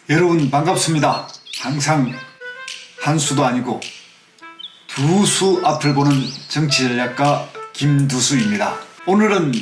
여러분 반갑습니다. 항상 한 수도 아니고 두 수 앞을 보는 정치전략가 김두수입니다. 오늘은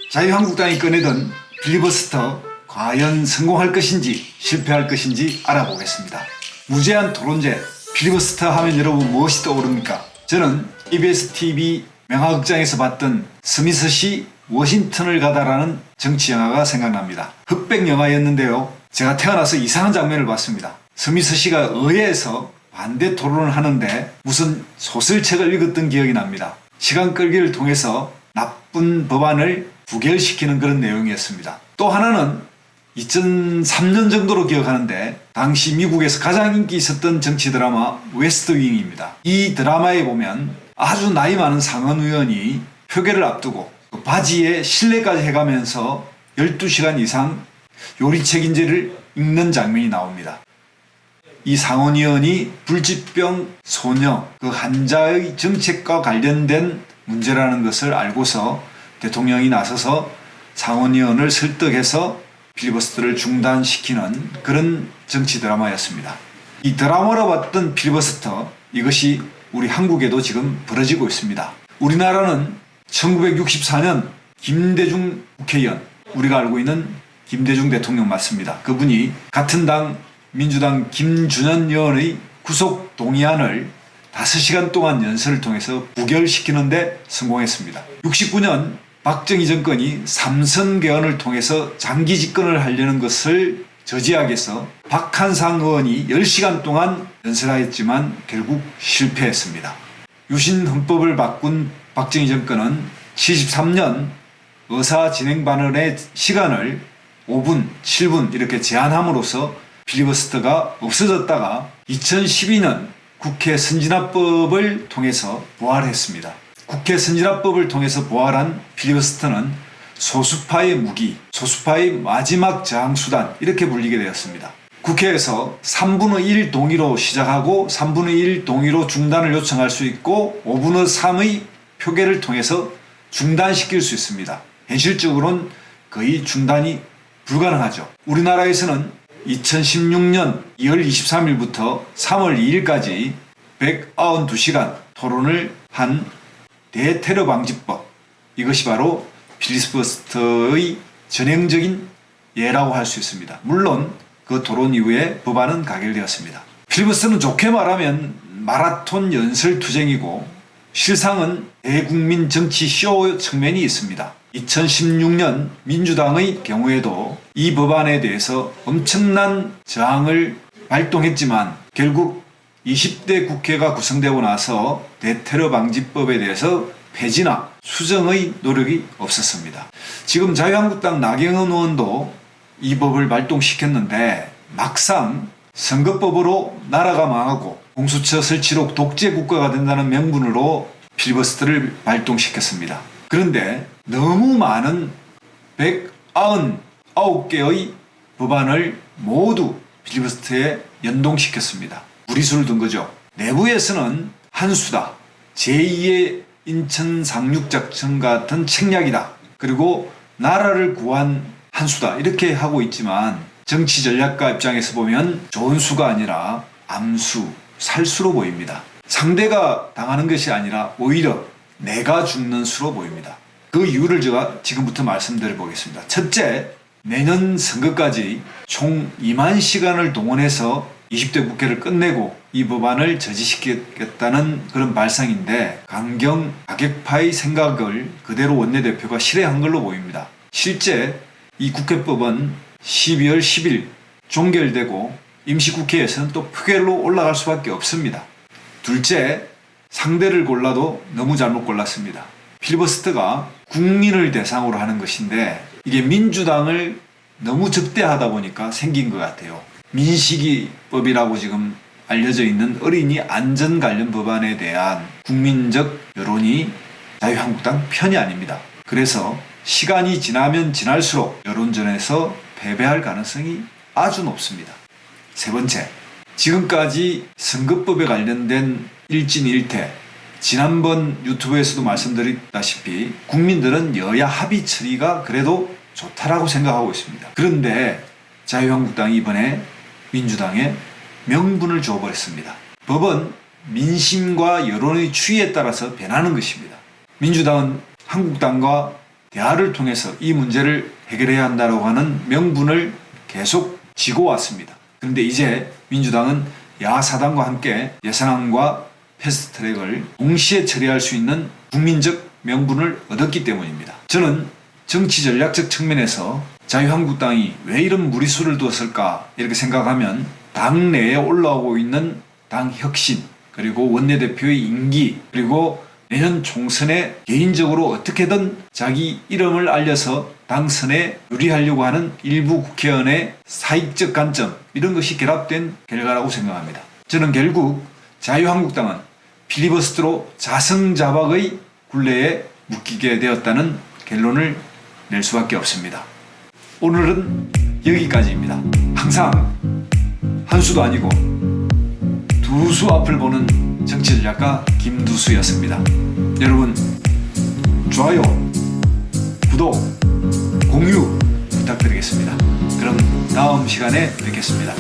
자유한국당이 꺼내던 필리버스터 과연 성공할 것인지 실패할 것인지 알아보겠습니다. 무제한 토론제 필리버스터 하면 여러분 무엇이 떠오릅니까? 저는 EBS TV 명화극장에서 봤던 스미스시 워싱턴을 가다라는 정치 영화가 생각납니다. 흑백 영화였는데요. 제가 태어나서 이상한 장면을 봤습니다. 스미스 씨가 의회에서 반대 토론을 하는데 무슨 소설책을 읽었던 기억이 납니다. 시간 끌기를 통해서 나쁜 법안을 부결시키는 그런 내용이었습니다. 또 하나는 2003년 정도로 기억하는데 당시 미국에서 가장 인기 있었던 정치 드라마 웨스트윙입니다. 이 드라마에 보면 아주 나이 많은 상원 의원이 표결을 앞두고 바지에 실내까지 해가면서 12시간 이상 요리책 인제를 읽는 장면이 나옵니다. 이 상원 의원이 불치병 소녀 그 환자의 정책과 관련된 문제라는 것을 알고서 대통령이 나서서 상원 의원을 설득해서 필리버스터를 중단시키는 그런 정치 드라마였습니다. 이 드라마로 봤던 필리버스터, 이것이 우리 한국에도 지금 벌어지고 있습니다. 우리나라는 1964년 김대중 국회의원, 우리가 알고 있는 김대중 대통령 맞습니다. 그분이 같은 당 민주당 김준현 의원의 구속 동의안을 5시간 동안 연설을 통해서 부결시키는 데 성공했습니다. 69년 박정희 정권이 3선 개헌을 통해서 장기 집권을 하려는 것을 저지하기 위해서 박한상 의원이 10시간 동안 연설하였지만 결국 실패했습니다. 유신 헌법을 바꾼 박정희 정권은 73년 의사진행반원의 시간을 5분, 7분 이렇게 제한함으로써 필리버스터가 없어졌다가 2012년 국회 선진화법을 통해서 부활했습니다. 국회 선진화법을 통해서 부활한 필리버스터는 소수파의 무기, 소수파의 마지막 저항수단 이렇게 불리게 되었습니다. 국회에서 3분의 1 동의로 시작하고 3분의 1 동의로 중단을 요청할 수 있고 5분의 3의 표결을 통해서 중단시킬 수 있습니다. 현실적으로는 거의 중단이 불가능하죠. 우리나라에서는 2016년 2월 23일부터 3월 2일까지 192시간 토론을 한 대테러 방지법, 이것이 바로 필리버스터의 전형적인 예라고 할 수 있습니다. 물론 그 토론 이후에 법안은 가결되었습니다. 필리버스터는 좋게 말하면 마라톤 연설 투쟁이고 실상은 대국민 정치 쇼 측면이 있습니다. 2016년 민주당의 경우에도 이 법안에 대해서 엄청난 저항을 발동했지만 결국 20대 국회가 구성되고 나서 대테러 방지법에 대해서 폐지나 수정의 노력이 없었습니다. 지금 자유한국당 나경원 의원도 이 법을 발동시켰는데 막상 선거법으로 나라가 망하고 공수처 설치로 독재 국가가 된다는 명분으로 필리버스터를 발동시켰습니다. 그런데 너무 많은 199개의 법안을 모두 필리버스터에 연동시켰습니다. 무리수를 둔 거죠. 내부에서는 한수다, 제2의 인천 상륙작전 같은 책략이다, 그리고 나라를 구한 한수다 이렇게 하고 있지만 정치 전략가 입장에서 보면 좋은 수가 아니라 암수, 살수로 보입니다. 상대가 당하는 것이 아니라 오히려 내가 죽는 수로 보입니다. 그 이유를 제가 지금부터 말씀드려 보겠습니다. 첫째, 내년 선거까지 총 2만 시간을 동원해서 20대 국회를 끝내고 이 법안을 저지시키겠다는 그런 발상인데 강경 가격파의 생각을 그대로 원내대표가 실행한 걸로 보입니다. 실제 이 국회법은 12월 10일 종결되고 임시국회에서는 또 표결로 올라갈 수밖에 없습니다. 둘째, 상대를 골라도 너무 잘못 골랐습니다. 필리버스터가 국민을 대상으로 하는 것인데 이게 민주당을 너무 적대하다 보니까 생긴 것 같아요. 민식이법이라고 지금 알려져 있는 어린이 안전 관련 법안에 대한 국민적 여론이 자유한국당 편이 아닙니다. 그래서 시간이 지나면 지날수록 여론전에서 패배할 가능성이 아주 높습니다. 세 번째, 지금까지 선거법에 관련된 일진일퇴, 지난번 유튜브에서도 말씀드렸다시피 국민들은 여야 합의 처리가 그래도 좋다라고 생각하고 있습니다. 그런데 자유한국당이 이번에 민주당에 명분을 주어버렸습니다. 법은 민심과 여론의 추이에 따라서 변하는 것입니다. 민주당은 한국당과 대화를 통해서 이 문제를 해결해야 한다고 하는 명분을 계속 쥐고 왔습니다. 그런데 이제 민주당은 야사당과 함께 예산안과 패스트트랙을 동시에 처리할 수 있는 국민적 명분을 얻었기 때문입니다. 저는 정치 전략적 측면에서 자유한국당이 왜 이런 무리수를 두었을까 이렇게 생각하면 당 내에 올라오고 있는 당 혁신, 그리고 원내대표의 임기, 그리고 내년 총선에 개인적으로 어떻게든 자기 이름을 알려서 당선에 유리하려고 하는 일부 국회의원의 사익적 관점, 이런 것이 결합된 결과라고 생각합니다. 저는 결국 자유한국당은 필리버스터로 자승자박의 굴레에 묶이게 되었다는 결론을 낼 수밖에 없습니다. 오늘은 여기까지입니다. 항상 한 수도 아니고 두 수 앞을 보는 정치전략가 김두수였습니다. 여러분, 좋아요, 구독, 공유 부탁드리겠습니다. 그럼 다음 시간에 뵙겠습니다.